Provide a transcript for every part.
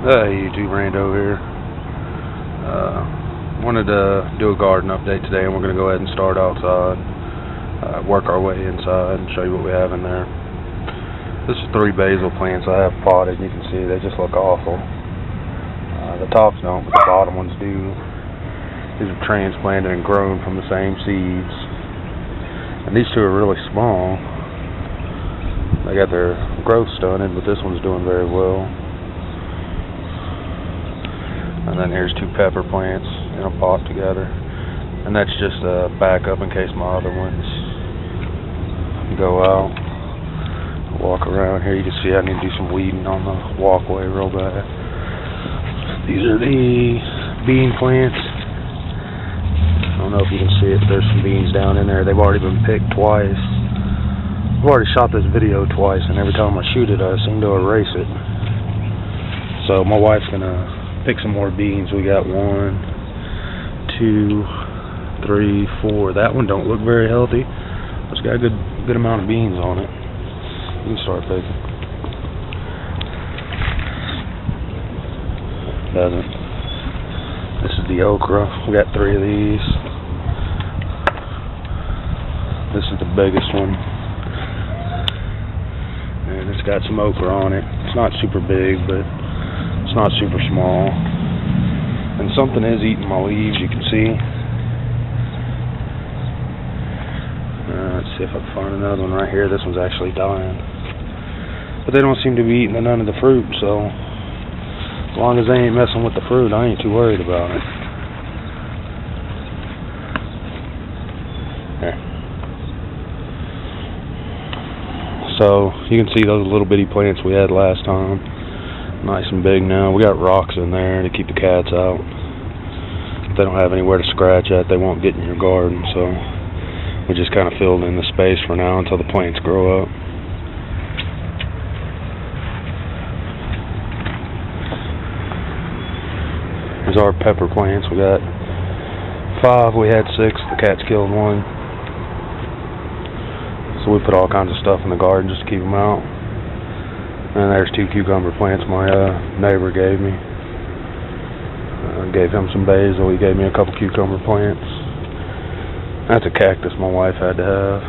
YouTube, Rando here. Wanted to do a garden update today, and we're going to go ahead and start outside, work our way inside, and show you what we have in there. This is 3 basil plants I have potted. You can see they just look awful. The tops don't, but the bottom ones do. These are transplanted and grown from the same seeds. And these 2 are really small. They got their growth stunted, but this one's doing very well. And then here's 2 pepper plants in a pot together. And that's just a backup in case my other ones go out. Walk around here, you can see I need to do some weeding on the walkway real bad. These are the bean plants. I don't know if you can see it, there's some beans down in there. They've already been picked twice. I've already shot this video twice, and every time I shoot it, I seem to erase it. So my wife's gonna pick some more beans. We got 1, 2, 3, 4. That one don't look very healthy. It's got a good amount of beans on it. You can start picking. Doesn't. This is the okra. We got 3 of these. This is the biggest one. And it's got some okra on it. It's not super big, but it's not super small. And something is eating my leaves, you can see. Let's see if I can find another one right here. This one's actually dying. But they don't seem to be eating none of the fruit, so as long as they ain't messing with the fruit, I ain't too worried about it. There. So you can see those little bitty plants we had last time. Nice and big now. We got rocks in there to keep the cats out. If they don't have anywhere to scratch at, they won't get in your garden, so we just kind of filled in the space for now until the plants grow up. Here's our pepper plants. We got 5, we had 6, the cats killed 1. So we put all kinds of stuff in the garden just to keep them out. And there's 2 cucumber plants my neighbor gave me. Gave him some basil. He gave me a couple cucumber plants. That's a cactus my wife had to have.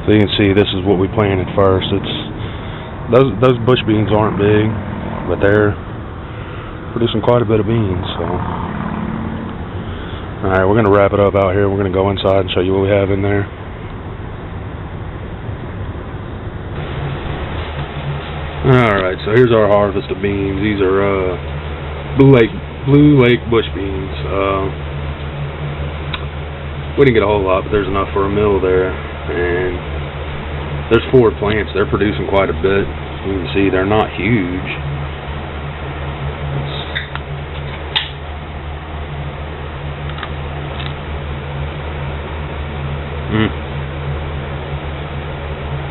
So you can see this is what we planted first. It's those bush beans aren't big, but they're producing quite a bit of beans. So, all right, we're gonna wrap it up out here. We're gonna go inside and show you what we have in there. Alright, so here's our harvest of beans. These are Blue Lake bush beans. We didn't get a whole lot, but there's enough for a meal there. And there's 4 plants. They're producing quite a bit. You can see they're not huge.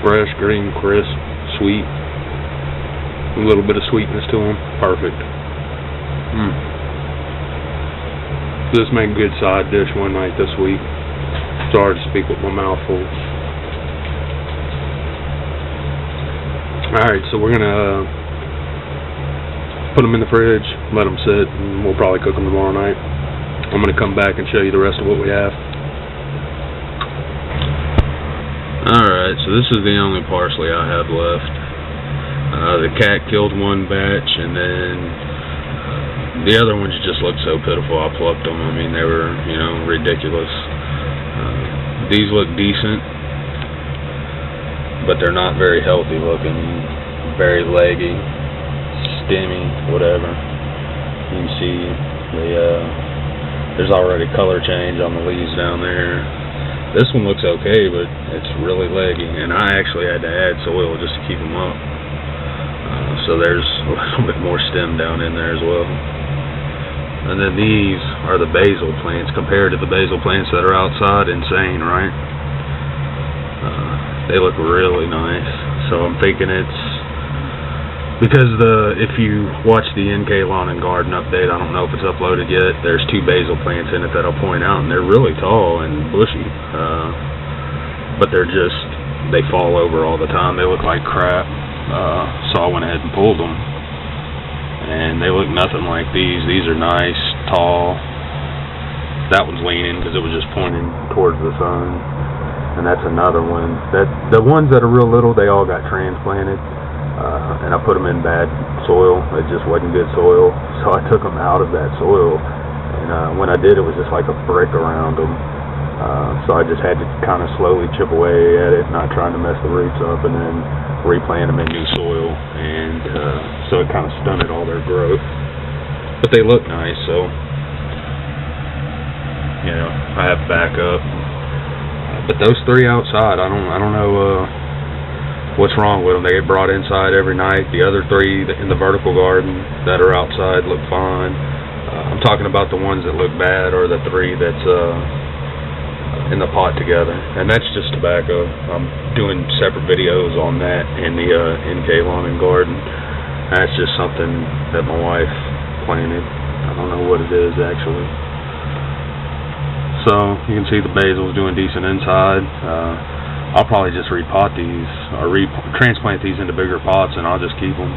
Fresh, green, crisp, sweet. A little bit of sweetness to them. Perfect. This made a good side dish one night this week. Sorry to speak with my mouth full. Alright, so we're gonna put them in the fridge, let them sit, and we'll probably cook them tomorrow night. I'm gonna come back and show you the rest of what we have. Alright, so this is the only parsley I have left. The cat killed 1 batch, and then the other ones just looked so pitiful. I plucked them. I mean, they were, ridiculous. These look decent, but they're not very healthy looking. Very leggy, stemmy, whatever. You can see there's already color change on the leaves down there. This one looks okay, but it's really leggy, and I actually had to add soil just to keep them up. So there's a little bit more stem down in there as well. And then these are the basil plants. Compared to the basil plants that are outside, insane, right? They look really nice. So I'm thinking it's because if you watch the NK Lawn and Garden update, I don't know if it's uploaded yet. There's 2 basil plants in it that I'll point out, and they're really tall and bushy. But they're just they fall over all the time. They look like crap. So I went ahead and pulled them, and they look nothing like these. These are nice, tall. That one's leaning because it was just pointing towards the sun, and that's another one. The ones that are real little, they all got transplanted, and I put them in bad soil. It just wasn't good soil, so I took them out of that soil, and when I did, it was just like a brick around them. So I just had to kind of slowly chip away at it, not trying to mess the roots up, and then replant them in new soil, and so it kind of stunted all their growth. But they look nice, so you know, I have backup. But those three outside, I don't know what's wrong with them. They get brought inside every night. The other three in the vertical garden that are outside look fine. I'm talking about the ones that look bad, or the three that's in the pot together, and that's just tobacco. I'm doing separate videos on that in the NK Lawn and Garden. That's just something that my wife planted. I don't know what it is actually. So you can see the basil's doing decent inside. I'll probably just repot these, or transplant these into bigger pots, and I'll just keep them.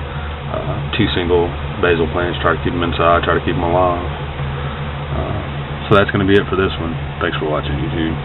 2 single basil plants, try to keep them inside, try to keep them alive. So that's going to be it for this one. Thanks for watching YouTube.